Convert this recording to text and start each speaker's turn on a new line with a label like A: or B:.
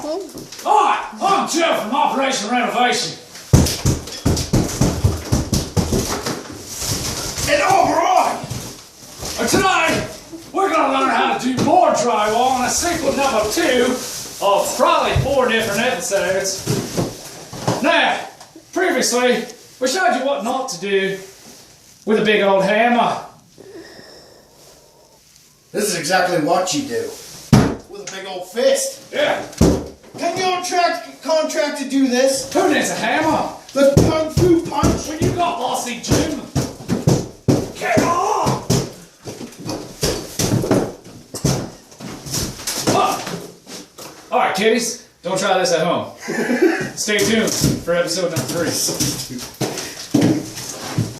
A: Hi, I'm Jeff from Operation Renovation. And alright! Tonight, we're going to learn how to do more drywall in a sequel number 2 of probably 4 different episodes. Now, previously, we showed you what not to do with a big old hammer.
B: This is exactly what you do. With a big old fist.
A: Yeah.
B: Can your contractor do this?
A: Who needs a hammer?
B: The kung fu punch?
A: When you got bossy Jim. Come on! Alright, kiddies, don't try this at home. Stay tuned for episode number 3.